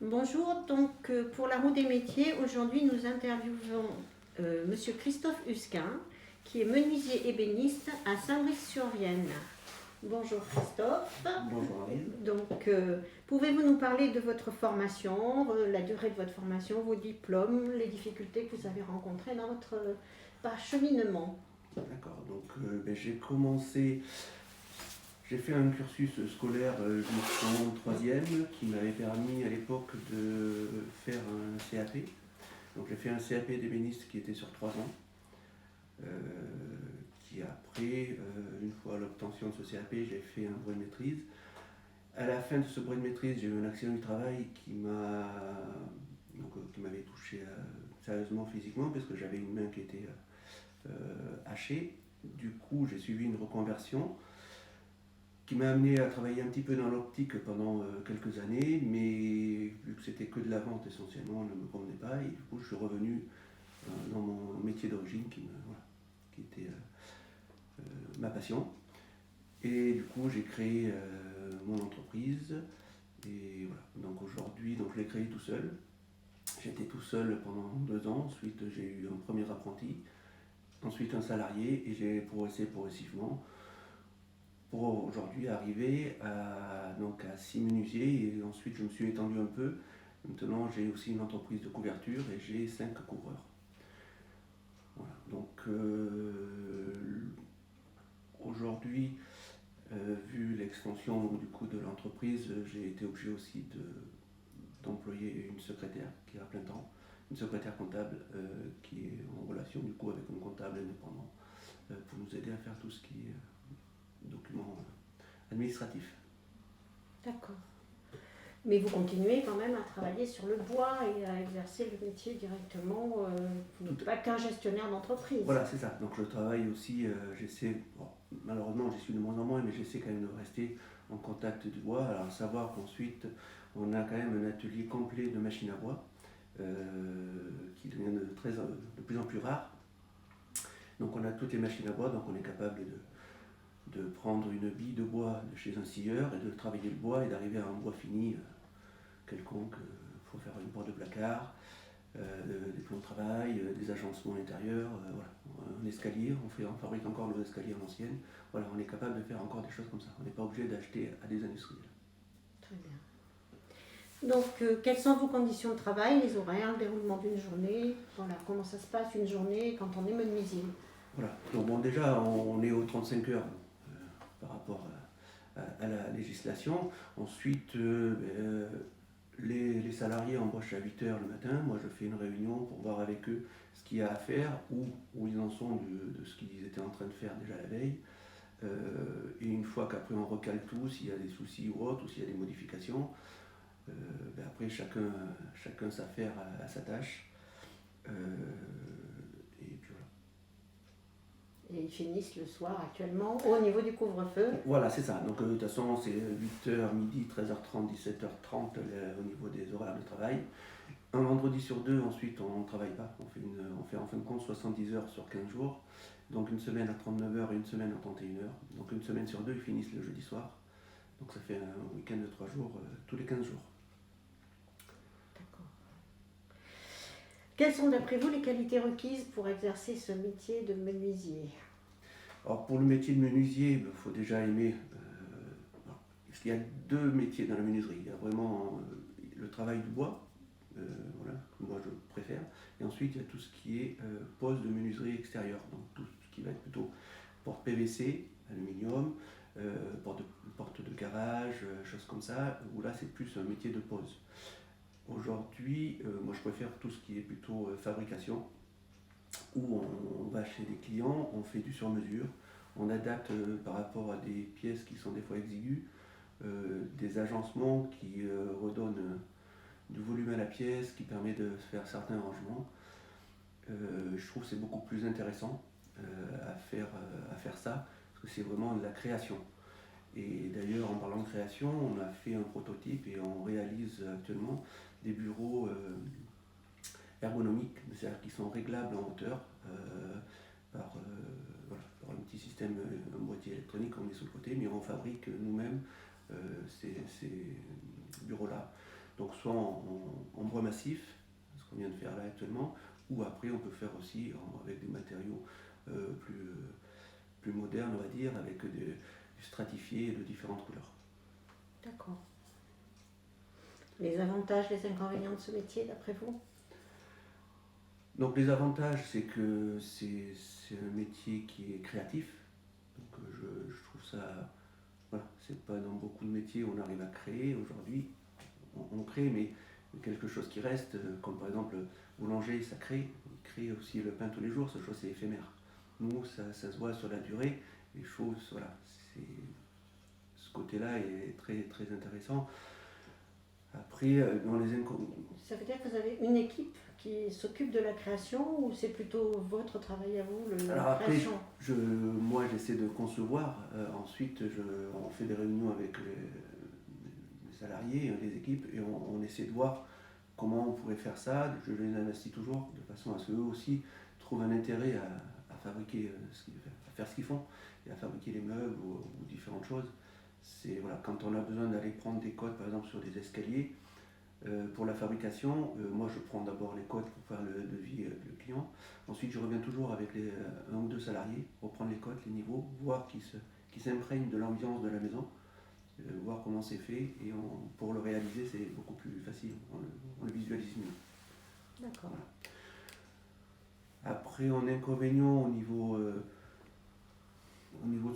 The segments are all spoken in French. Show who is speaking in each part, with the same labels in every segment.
Speaker 1: Bonjour, donc pour la roue des métiers, aujourd'hui nous interviewons Monsieur Christophe Husquin, qui est menuisier ébéniste à Saint-Brice-sur-Vienne. Bonjour Christophe.
Speaker 2: Bonjour Marie.
Speaker 1: Donc, pouvez-vous nous parler de votre formation, la durée de votre formation, vos diplômes, les difficultés que vous avez rencontrées dans votre cheminement?
Speaker 2: D'accord, donc j'ai fait un cursus scolaire jusqu'en troisième qui m'avait permis à l'époque de faire un CAP. Donc j'ai fait un CAP d'ébéniste qui était sur 3 ans, qui après, une fois l'obtention de ce CAP, j'ai fait un brevet de maîtrise. À la fin de ce brevet de maîtrise, j'ai eu un accident du travail qui m'avait touché sérieusement physiquement parce que j'avais une main qui était hachée. Du coup, j'ai suivi une reconversion qui m'a amené à travailler un petit peu dans l'optique pendant quelques années, mais vu que c'était que de la vente essentiellement, ne me convenait pas, et du coup je suis revenu dans mon métier d'origine qui était ma passion. Et du coup j'ai créé mon entreprise, et voilà. Donc aujourd'hui, je l'ai créé tout seul. J'étais tout seul pendant 2 ans, ensuite j'ai eu un premier apprenti, ensuite un salarié, et j'ai progressé progressivement pour aujourd'hui arriver à 6 menuisiers, et ensuite je me suis étendu un peu. Maintenant j'ai aussi une entreprise de couverture et j'ai 5 couvreurs. Voilà. Donc aujourd'hui, vu l'extension du coup de l'entreprise, j'ai été obligé aussi d'employer une secrétaire qui est à plein temps, une secrétaire comptable qui est en relation du coup avec un comptable indépendant pour nous aider à faire tout ce qui est documents administratifs.
Speaker 1: D'accord. Mais vous continuez quand même à travailler sur le bois et à exercer le métier directement, vous n'êtes pas qu'un gestionnaire d'entreprise.
Speaker 2: Voilà, c'est ça. Donc je travaille aussi, j'essaie, malheureusement j'y suis de moins en moins, mais j'essaie quand même de rester en contact du bois. Alors savoir qu'ensuite on a quand même un atelier complet de machines à bois qui devient de plus en plus rare. Donc on a toutes les machines à bois, donc on est capable de prendre une bille de bois de chez un scieur et de travailler le bois et d'arriver à un bois fini quelconque. Il faut faire une porte de placard, des plans de travail, des agencements intérieurs, voilà. Un escalier, on fabrique encore nos escaliers à l'ancienne. Voilà, on est capable de faire encore des choses comme ça. On n'est pas obligé d'acheter à des industriels.
Speaker 1: Très bien. Donc, quelles sont vos conditions de travail, les horaires, le déroulement d'une journée? Voilà, comment ça se passe une journée quand on est menuisier?
Speaker 2: Voilà. Donc bon, déjà, on est aux 35 heures par rapport à la législation. Ensuite, les salariés embauchent à 8 heures le matin. Moi, je fais une réunion pour voir avec eux ce qu'il y a à faire, où ils en sont de ce qu'ils étaient en train de faire déjà la veille. Et une fois qu'après on recale tout, s'il y a des soucis ou autre, ou s'il y a des modifications, après chacun s'affaire à sa tâche. Et puis voilà.
Speaker 1: Et ils finissent le soir actuellement au niveau du couvre-feu?
Speaker 2: Voilà, c'est ça. Donc de toute façon, c'est 8h, midi, 13h30, 17h30 au niveau des horaires de travail. Un vendredi sur deux, ensuite, on ne travaille pas. On fait en fin de compte 70 heures sur 15 jours. Donc une semaine à 39 heures et une semaine à 31 heures. Donc une semaine sur deux, ils finissent le jeudi soir. Donc ça fait un week-end de 3 jours tous les 15 jours.
Speaker 1: D'accord. Quelles sont d'après vous les qualités requises pour exercer ce métier de menuisier?
Speaker 2: Alors pour le métier de menuisier, il faut déjà aimer. Parce qu'il y a 2 métiers dans la menuiserie. Il y a vraiment le travail du bois, voilà, que moi je préfère. Et ensuite, il y a tout ce qui est pose de menuiserie extérieure. Donc tout ce qui va être plutôt porte PVC, aluminium, porte de garage, choses comme ça, où là c'est plus un métier de pose. Aujourd'hui, moi je préfère tout ce qui est plutôt fabrication, où on va chez des clients, on fait du sur-mesure, on adapte par rapport à des pièces qui sont des fois exiguës, des agencements qui redonnent du volume à la pièce, qui permet de faire certains rangements. Je trouve que c'est beaucoup plus intéressant à faire ça, parce que c'est vraiment de la création. Et d'ailleurs, en parlant de création, on a fait un prototype et on réalise actuellement des bureaux ergonomiques, c'est-à-dire qui sont réglables en hauteur par un petit système, un boîtier électronique qu'on met sur le côté, mais on fabrique nous-mêmes ces bureaux-là. Donc soit en bois massif, ce qu'on vient de faire là actuellement, ou après on peut faire aussi avec des matériaux plus modernes, on va dire, avec du stratifié de différentes couleurs.
Speaker 1: D'accord. Les avantages, les inconvénients de ce métier, d'après vous?
Speaker 2: Donc les avantages, c'est que c'est un métier qui est créatif. Donc je trouve ça, voilà, c'est pas dans beaucoup de métiers où on arrive à créer. Aujourd'hui, on crée, mais quelque chose qui reste, comme par exemple boulanger, ça crée. Il crée aussi le pain tous les jours, cette chose c'est éphémère. Nous, ça se voit sur la durée. Les choses, voilà, ce côté-là est très, très intéressant. Après, dans les
Speaker 1: Ça veut dire que vous avez une équipe qui s'occupe de la création ou c'est plutôt votre travail à vous,
Speaker 2: Alors
Speaker 1: la
Speaker 2: après,
Speaker 1: création?
Speaker 2: moi j'essaie de concevoir, ensuite on fait des réunions avec les salariés, les équipes, et on essaie de voir comment on pourrait faire ça. Je les investis toujours de façon à ce qu'eux aussi trouvent un intérêt à fabriquer, à faire ce qu'ils font, et à fabriquer les meubles ou différentes choses. C'est, voilà, quand on a besoin d'aller prendre des codes par exemple sur des escaliers, pour la fabrication, moi je prends d'abord les codes pour faire le devis avec le client. Ensuite je reviens toujours avec un ou deux salariés, reprendre les codes, les niveaux, voir qu'ils s'imprègnent de l'ambiance de la maison, voir comment c'est fait, et pour le réaliser c'est beaucoup plus facile, on le visualise mieux.
Speaker 1: D'accord.
Speaker 2: Voilà. Après en inconvénient au niveau de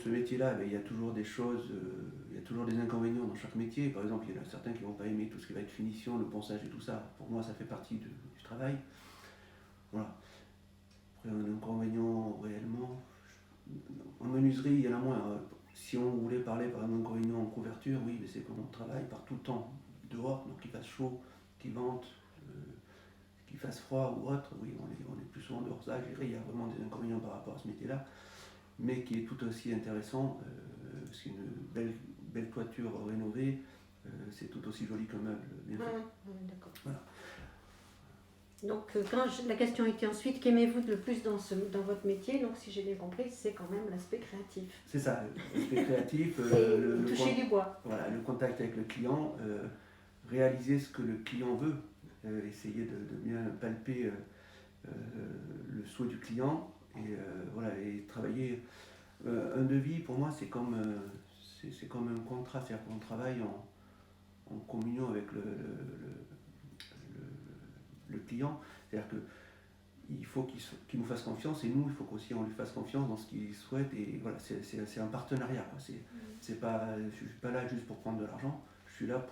Speaker 2: ce métier-là, il y a toujours des choses, il y a toujours des inconvénients dans chaque métier. Par exemple, il y en a certains qui ne vont pas aimer tout ce qui va être finition, le ponçage et tout ça. Pour moi, ça fait partie du travail. Voilà. Après, un inconvénient réellement, en menuiserie, il y en a moins. Si on voulait parler par un inconvénient en couverture, oui, mais c'est qu'on travaille par tout le temps dehors, donc qu'il fasse chaud, qu'il vente, qu'il fasse froid ou autre. Oui, on est plus souvent dehors. Ça, je dirais, il y a vraiment des inconvénients par rapport à ce métier-là, mais qui est tout aussi intéressant, parce qu'une belle toiture rénovée, c'est tout aussi joli qu'un meuble bien fait.
Speaker 1: D'accord.
Speaker 2: Voilà.
Speaker 1: Donc la question était ensuite, qu'aimez-vous le plus dans votre métier? Donc si j'ai bien compris, c'est quand même l'aspect créatif.
Speaker 2: C'est ça, l'aspect créatif,
Speaker 1: toucher du bois.
Speaker 2: Voilà, le contact avec le client, réaliser ce que le client veut, essayer de bien palper le souhait du client, et voilà, et travailler. Un devis, pour moi, c'est comme un contrat, c'est-à-dire qu'on travaille en communion avec le client. C'est-à-dire qu'il faut qu'il nous fasse confiance, et nous, il faut qu'aussi on lui fasse confiance dans ce qu'il souhaite. Et voilà, c'est un partenariat, quoi. Je ne suis pas là juste pour prendre de l'argent, je suis là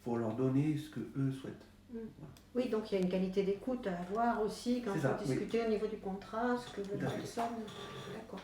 Speaker 2: pour leur donner ce qu'eux souhaitent.
Speaker 1: Voilà. Oui, donc il y a une qualité d'écoute à avoir aussi quand vous discutez au niveau du contrat, ce que veut la personne. D'accord.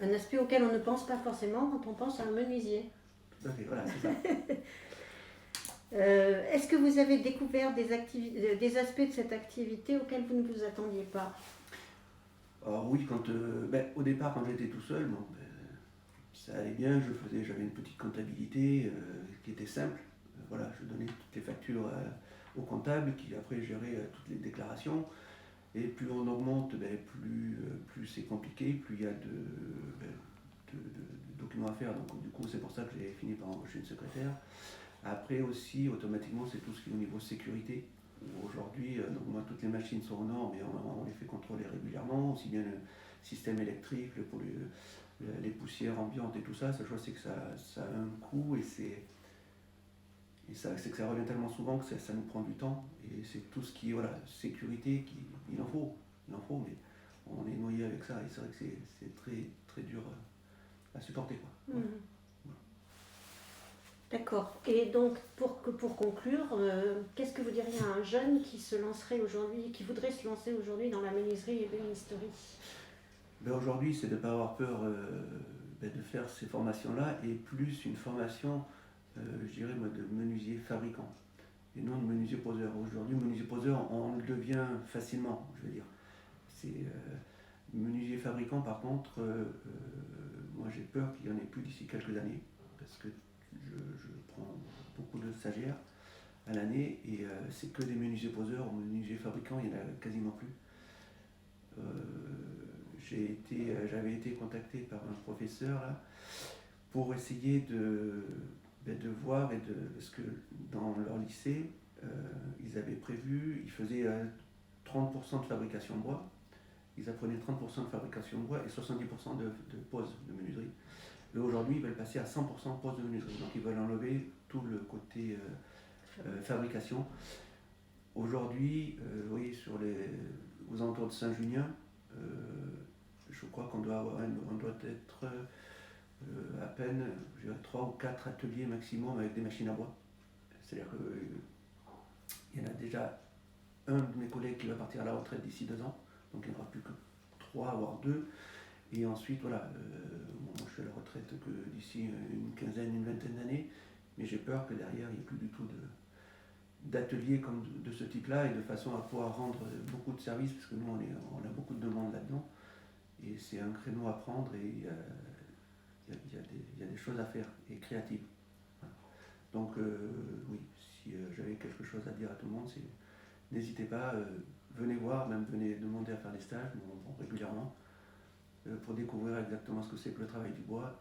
Speaker 1: Un aspect auquel on ne pense pas forcément quand on pense à un menuisier.
Speaker 2: Tout à fait, voilà, c'est ça.
Speaker 1: Est-ce que vous avez découvert des aspects de cette activité auxquels vous ne vous attendiez pas?
Speaker 2: Alors oui, au départ, quand j'étais tout seul, ça allait bien, j'avais une petite comptabilité qui était simple. Voilà, je donnais toutes les factures au comptable qui après gérait toutes les déclarations. Et plus on augmente, plus c'est compliqué, plus il y a de documents à faire. Donc du coup, c'est pour ça que j'ai fini par embaucher une secrétaire. Après aussi, automatiquement, c'est tout ce qui est au niveau sécurité. Aujourd'hui, moi, toutes les machines sont aux normes et on les fait contrôler régulièrement, aussi bien le système électrique, pour les poussières ambiantes et tout ça. Ça, je sais que ça a un coût, et c'est que ça revient tellement souvent que ça nous prend du temps. Et c'est tout ce qui est sécurité, il en faut, mais on est noyé avec ça, et c'est vrai que c'est très, très dur à supporter, quoi. Voilà.
Speaker 1: D'accord. Et donc, pour conclure, qu'est-ce que vous diriez à un jeune qui se lancerait aujourd'hui, qui voudrait se lancer aujourd'hui dans la menuiserie et l'ébénisterie?
Speaker 2: Aujourd'hui, c'est de ne pas avoir peur de faire ces formations-là, et plus une formation, je dirais, de menuisier fabricant, et non de menuisier poseur. Aujourd'hui, menuisier poseur, on le devient facilement, je veux dire. Menuisier fabricant, par contre, moi j'ai peur qu'il n'y en ait plus d'ici quelques années, parce que je prends beaucoup de stagiaires à l'année, et c'est que des menuisiers poseurs. Menuisiers fabricants, il n'y en a quasiment plus. J'avais été contacté par un professeur là, pour essayer de voir parce que dans leur lycée, ils avaient prévu, ils faisaient 30% de fabrication de bois, ils apprenaient 30% de fabrication de bois et 70% de pose de menuiserie. Et aujourd'hui, ils veulent passer à 100% pose de menuiserie. Donc ils veulent enlever tout le côté fabrication. Aujourd'hui, oui, aux alentours de Saint-Junien, je crois qu'on doit être à peine 3 ou 4 ateliers maximum avec des machines à bois. C'est-à-dire qu'il y en a déjà un de mes collègues qui va partir à la retraite d'ici 2 ans, donc il n'y en aura plus que 3, voire 2. Et ensuite, voilà, moi je suis à la retraite que d'ici une quinzaine, une vingtaine d'années, mais j'ai peur que derrière il n'y ait plus du tout d'ateliers comme de ce type-là, et de façon à pouvoir rendre beaucoup de services, parce que nous on a beaucoup de demandes là-dedans, et c'est un créneau à prendre, et il y a des choses à faire, et créatives. Voilà. Donc oui, si j'avais quelque chose à dire à tout le monde, c'est n'hésitez pas, venez voir, même venez demander à faire des stages, nous on vend régulièrement, pour découvrir exactement ce que c'est que le travail du bois,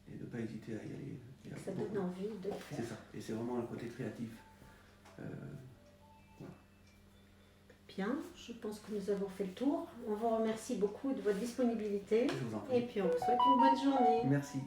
Speaker 2: et de ne pas hésiter à y aller.
Speaker 1: Ça donne envie de le faire.
Speaker 2: C'est ça, et c'est vraiment un côté créatif. Voilà.
Speaker 1: Bien, je pense que nous avons fait le tour. On vous remercie beaucoup de votre disponibilité.
Speaker 2: Je vous en prie.
Speaker 1: Et puis on vous souhaite une bonne journée.
Speaker 2: Merci.